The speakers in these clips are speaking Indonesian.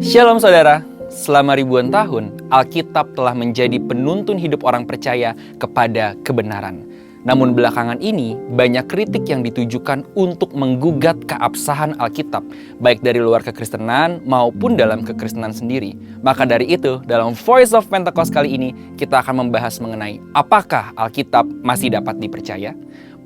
Shalom saudara, selama ribuan tahun, Alkitab telah menjadi penuntun hidup orang percaya kepada kebenaran. Namun belakangan ini, banyak kritik yang ditujukan untuk menggugat keabsahan Alkitab, baik dari luar kekristenan maupun dalam kekristenan sendiri. Maka dari itu, dalam Voice of Pentecost kali ini, kita akan membahas mengenai apakah Alkitab masih dapat dipercaya?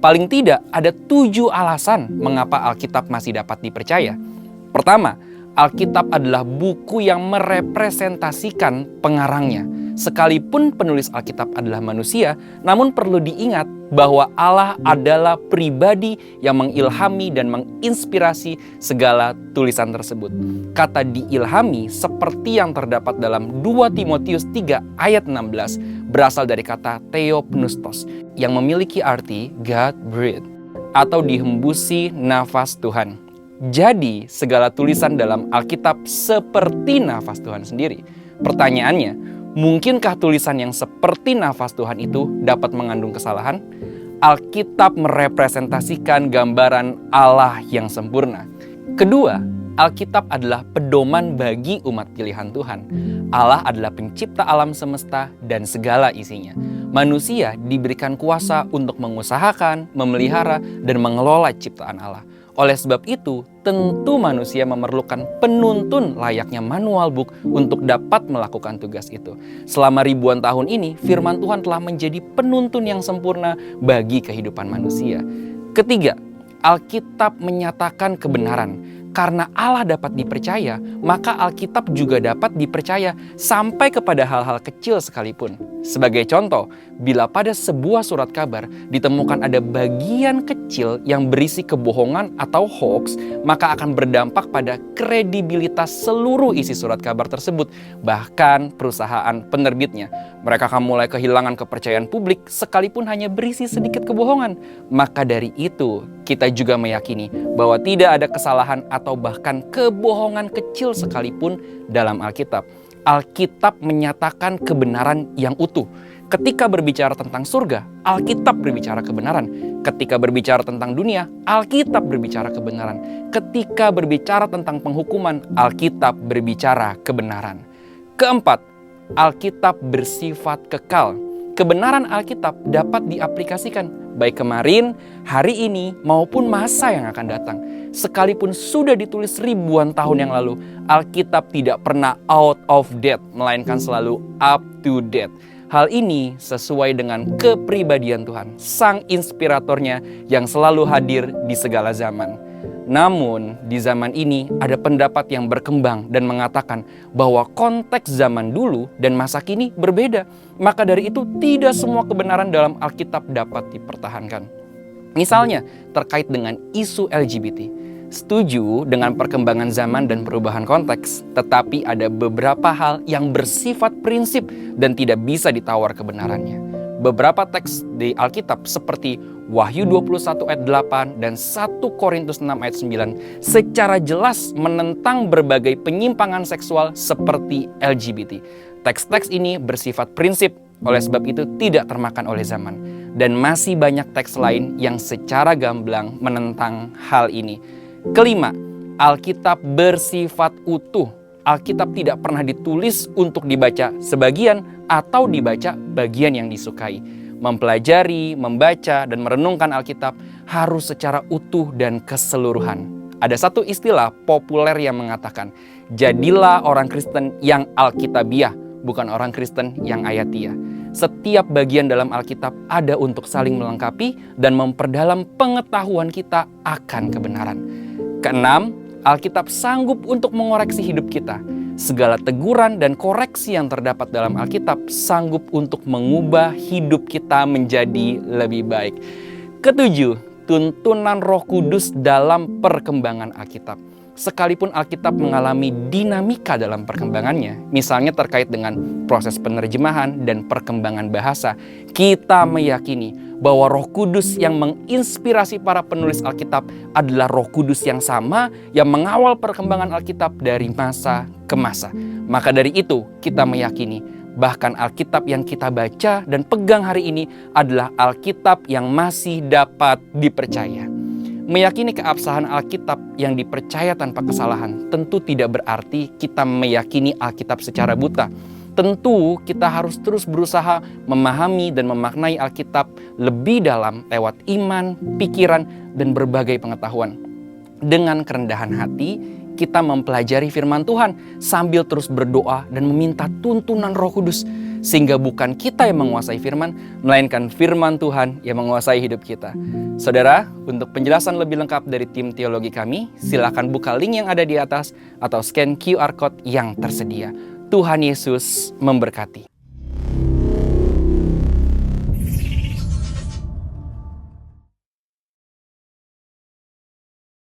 Paling tidak, ada 7 alasan mengapa Alkitab masih dapat dipercaya. Pertama, Alkitab adalah buku yang merepresentasikan pengarangnya. Sekalipun penulis Alkitab adalah manusia, namun perlu diingat bahwa Allah adalah pribadi yang mengilhami dan menginspirasi segala tulisan tersebut. Kata diilhami seperti yang terdapat dalam 2 Timotius 3 ayat 16 berasal dari kata theopneustos yang memiliki arti God breathed atau dihembusi nafas Tuhan. Jadi, segala tulisan dalam Alkitab seperti nafas Tuhan sendiri. Pertanyaannya, mungkinkah tulisan yang seperti nafas Tuhan itu dapat mengandung kesalahan? Alkitab merepresentasikan gambaran Allah yang sempurna. Kedua, Alkitab adalah pedoman bagi umat pilihan Tuhan. Allah adalah pencipta alam semesta dan segala isinya. Manusia diberikan kuasa untuk mengusahakan, memelihara, dan mengelola ciptaan Allah. Oleh sebab itu, tentu manusia memerlukan penuntun layaknya manual book untuk dapat melakukan tugas itu. Selama ribuan tahun ini, firman Tuhan telah menjadi penuntun yang sempurna bagi kehidupan manusia. Ketiga, Alkitab menyatakan kebenaran. Karena Allah dapat dipercaya, maka Alkitab juga dapat dipercaya sampai kepada hal-hal kecil sekalipun. Sebagai contoh, bila pada sebuah surat kabar ditemukan ada bagian kecil yang berisi kebohongan atau hoax, maka akan berdampak pada kredibilitas seluruh isi surat kabar tersebut, bahkan perusahaan penerbitnya. Mereka akan mulai kehilangan kepercayaan publik sekalipun hanya berisi sedikit kebohongan. Maka dari itu, kita juga meyakini bahwa tidak ada kesalahan atau bahkan kebohongan kecil sekalipun dalam Alkitab. Alkitab menyatakan kebenaran yang utuh. Ketika berbicara tentang surga, Alkitab berbicara kebenaran. Ketika berbicara tentang dunia, Alkitab berbicara kebenaran. Ketika berbicara tentang penghukuman, Alkitab berbicara kebenaran. Keempat, Alkitab bersifat kekal. Kebenaran Alkitab dapat diaplikasikan baik kemarin, hari ini, maupun masa yang akan datang. Sekalipun sudah ditulis ribuan tahun yang lalu, Alkitab tidak pernah out of date, melainkan selalu up to date. Hal ini sesuai dengan kepribadian Tuhan, Sang Inspiratornya yang selalu hadir di segala zaman. Namun, di zaman ini ada pendapat yang berkembang dan mengatakan bahwa konteks zaman dulu dan masa kini berbeda. Maka dari itu, tidak semua kebenaran dalam Alkitab dapat dipertahankan. Misalnya, terkait dengan isu LGBT. Setuju dengan perkembangan zaman dan perubahan konteks, tetapi ada beberapa hal yang bersifat prinsip dan tidak bisa ditawar kebenarannya. Beberapa teks di Alkitab seperti Wahyu 21 ayat 8 dan 1 Korintus 6 ayat 9 secara jelas menentang berbagai penyimpangan seksual seperti LGBT. Teks-teks ini bersifat prinsip, oleh sebab itu tidak termakan oleh zaman. Dan masih banyak teks lain yang secara gamblang menentang hal ini. Kelima, Alkitab bersifat utuh. Alkitab tidak pernah ditulis untuk dibaca sebagian atau dibaca bagian yang disukai. Mempelajari, membaca, dan merenungkan Alkitab harus secara utuh dan keseluruhan. Ada satu istilah populer yang mengatakan, jadilah orang Kristen yang Alkitabiah, bukan orang Kristen yang ayatiah. Setiap bagian dalam Alkitab ada untuk saling melengkapi dan memperdalam pengetahuan kita akan kebenaran. Keenam, Alkitab sanggup untuk mengoreksi hidup kita. Segala teguran dan koreksi yang terdapat dalam Alkitab sanggup untuk mengubah hidup kita menjadi lebih baik. Ketujuh, tuntunan Roh Kudus dalam perkembangan Alkitab. Sekalipun Alkitab mengalami dinamika dalam perkembangannya, misalnya terkait dengan proses penerjemahan dan perkembangan bahasa, kita meyakini bahwa Roh Kudus yang menginspirasi para penulis Alkitab adalah Roh Kudus yang sama yang mengawal perkembangan Alkitab dari masa ke masa. Maka dari itu, kita meyakini bahkan Alkitab yang kita baca dan pegang hari ini adalah Alkitab yang masih dapat dipercaya. Meyakini keabsahan Alkitab yang dipercaya tanpa kesalahan tentu tidak berarti kita meyakini Alkitab secara buta. Tentu kita harus terus berusaha memahami dan memaknai Alkitab lebih dalam lewat iman, pikiran, dan berbagai pengetahuan. Dengan kerendahan hati, kita mempelajari firman Tuhan sambil terus berdoa dan meminta tuntunan Roh Kudus. Sehingga bukan kita yang menguasai firman, melainkan firman Tuhan yang menguasai hidup kita. Saudara, untuk penjelasan lebih lengkap dari tim teologi kami, silakan buka link yang ada di atas atau scan QR Code yang tersedia. Tuhan Yesus memberkati.